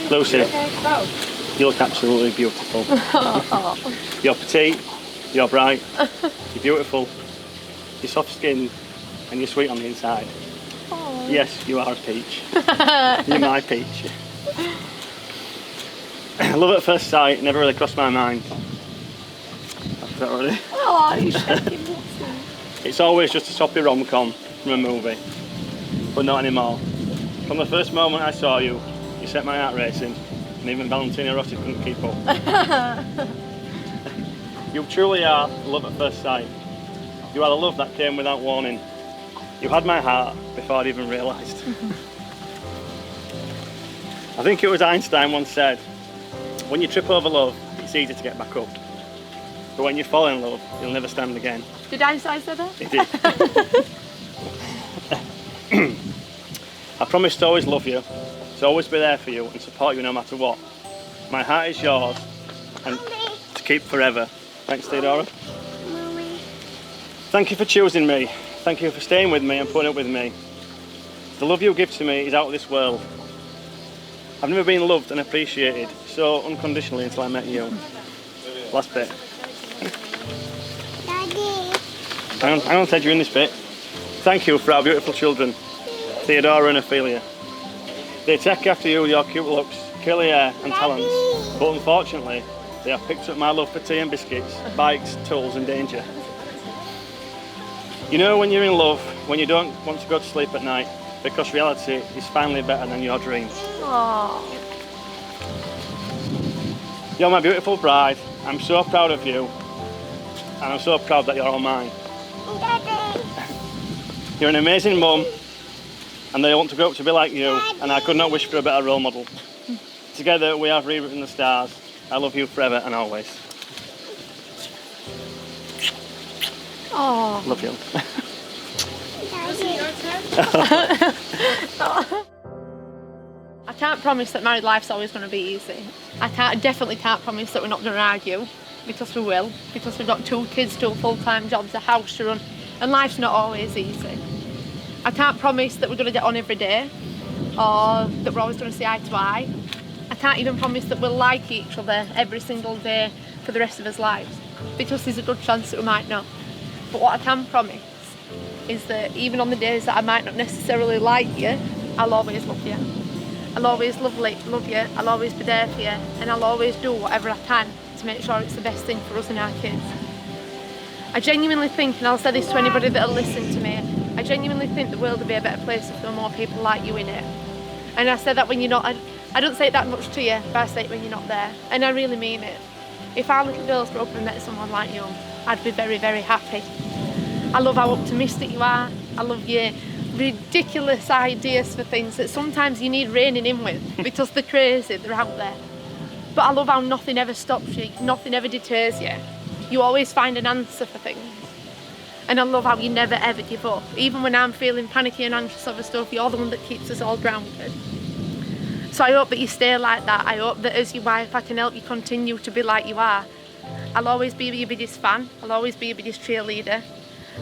Lucy, you look absolutely beautiful. You're petite, you're bright, you're beautiful, you're soft-skinned, and you're sweet on the inside. Aww. Yes, you are a peach. You're my peach. Love at first sight never really crossed my mind. Is that already? Oh, you're shaking. It's always just a soppy rom-com from a movie, but not anymore. From the first moment I saw you, you set my heart racing, and even Valentino Rossi couldn't keep up. You truly are love at first sight. You are the love that came without warning. You had my heart before I'd even realised. I think it was Einstein once said, when you trip over love, it's easy to get back up. But when you fall in love, you'll never stand again. Did Einstein say that? He did. I promise to always love you, to always be there for you and support you no matter what. My heart is yours and to keep forever. Thanks, Theodora. Thank you for choosing me. Thank you for staying with me and putting up with me. The love you give to me is out of this world. I've never been loved and appreciated so unconditionally until I met you. Last bit. Daddy. Hang on, Ted, you're in this bit. Thank you for our beautiful children, Theodora and Ophelia. They take after you with your cute looks, curly hair and talents, but unfortunately, they have picked up my love for tea and biscuits, bikes, tools and danger. You know when you're in love, when you don't want to go to sleep at night, because reality is finally better than your dreams. Aww. You're my beautiful bride. I'm so proud of you, and I'm so proud that you're all mine. Daddy. You're an amazing mum, and I want to grow up to be like you, and I could not wish for a better role model. Together we have rewritten the stars. I love you forever and always. Oh. Love you. I can't promise that married life's always going to be easy. I definitely can't promise that we're not going to argue, because we will, because we've got 2 kids, 2 full-time jobs, a house to run, and life's not always easy. I can't promise that we're going to get on every day, or that we're always going to see eye to eye. I can't even promise that we'll like each other every single day for the rest of our lives, because there's a good chance that we might not. But what I can promise is that even on the days that I might not necessarily like you, I'll always love you. I'll always love you, I'll always be there for you, and I'll always do whatever I can to make sure it's the best thing for us and our kids. I genuinely think, and I'll say this to anybody that'll listen to me, I genuinely think the world would be a better place if there were more people like you in it. And I say that when you're not, I don't say it that much to you, but I say it when you're not there, and I really mean it. If our little girls grew up and met someone like you, I'd be very, very happy. I love how optimistic you are. I love your ridiculous ideas for things that sometimes you need reining in with because they're crazy, they're out there. But I love how nothing ever stops you, nothing ever deters you. You always find an answer for things. And I love how you never ever give up. Even when I'm feeling panicky and anxious over stuff, you're the one that keeps us all grounded. So I hope that you stay like that. I hope that as your wife I can help you continue to be like you are. I'll always be your biggest fan. I'll always be your biggest cheerleader.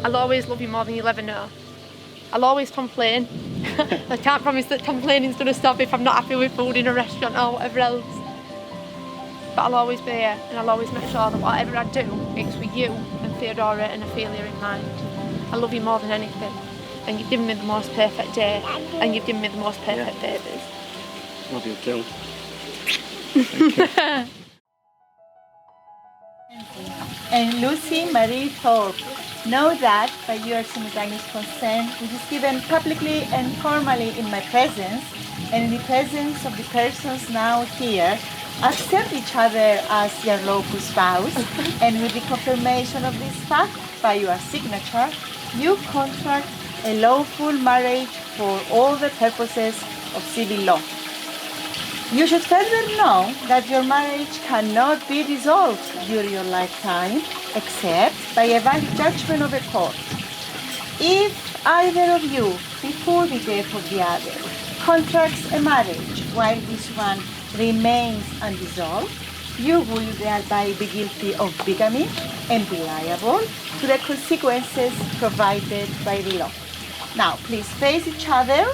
I'll always love you more than you'll ever know. I'll always complain. I can't promise that complaining is going to stop if I'm not happy with food in a restaurant or whatever else. But I'll always be here, and I'll always make sure that whatever I do, it's with you and Theodora and Ophelia in mind. I love you more than anything. And you've given me the most perfect day, and you've given me the most perfect babies. Love you too. And Lucy Marie Thorpe, know that by your simultaneous consent, which is given publicly and formally in my presence and in the presence of the persons now here, accept each other as your LUCY vows, and with the confirmation of this fact by your signature, you contract a lawful marriage for all the purposes of civil law. You should further know that your marriage cannot be dissolved during your lifetime except by a valid judgment of a court. If either of you, before the death of the other, contracts a marriage while this one remains undissolved, you will thereby be guilty of bigamy and be liable to the consequences provided by the law. Now, please face each other,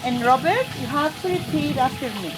and Robert, you have to repeat after me.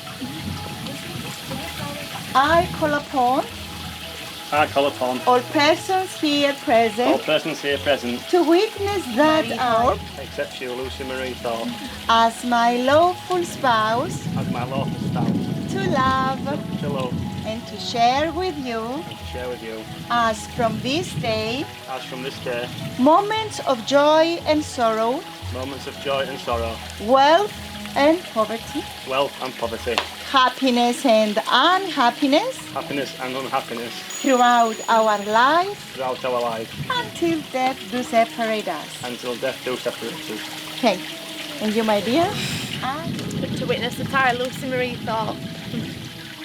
I call upon all persons here present persons here present, to witness that I, except you, Lucy Marie Thorpe, as my lawful spouse, as my lawful spouse, to love to love and to share with you, and to share with you, as from this day, as from this day, moments of joy and sorrow, moments of joy and sorrow, wealth and poverty, wealth and poverty, happiness and unhappiness happiness and unhappiness throughout our life throughout our life, until death do separate us. until death do separate us. Thank you. And you, my dear? I To witness that I, Lucy Marie Thorpe,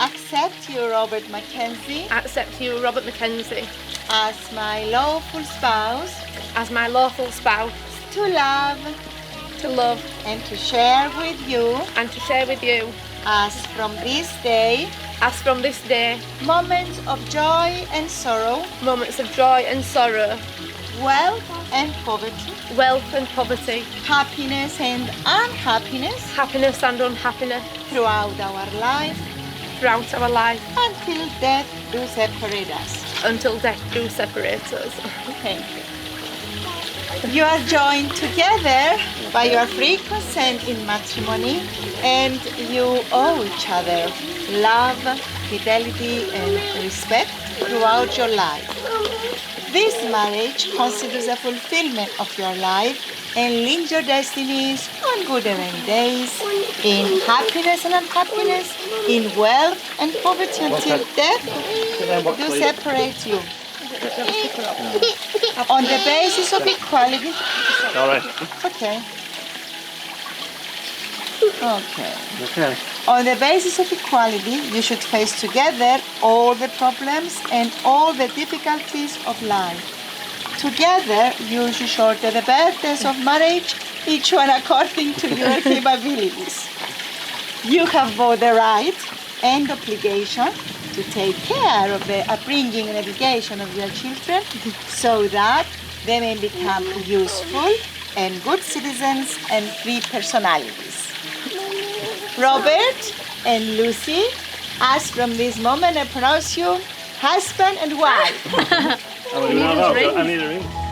accept you, Robert Mackenzie, accept you, Robert Mackenzie, as my lawful spouse, as my lawful spouse, to love to love and to share with you, and to share with you, as from this day, as from this day, moments of joy and sorrow, moments of joy and sorrow, wealth and poverty, wealth and poverty, happiness and unhappiness happiness and unhappiness throughout our life throughout our life until death do separate us. until death do separate us. Thank you. You are joined together by your free consent in matrimony, and you owe each other love, fidelity, and respect throughout your life. This marriage considers a fulfillment of your life and links your destinies on good and rainy days, in happiness and unhappiness, in wealth and poverty until death do separate you. On the basis of equality. All right. Okay. Okay. Okay. On the basis of equality, you should face together all the problems and all the difficulties of life. Together, you should shoulder the burdens of marriage, each one according to your capabilities. You have both the right and obligation to take care of the upbringing and education of your children so that they may become useful and good citizens and free personalities. Robert and Lucy, as from this moment I pronounce you husband and wife. I need a ring.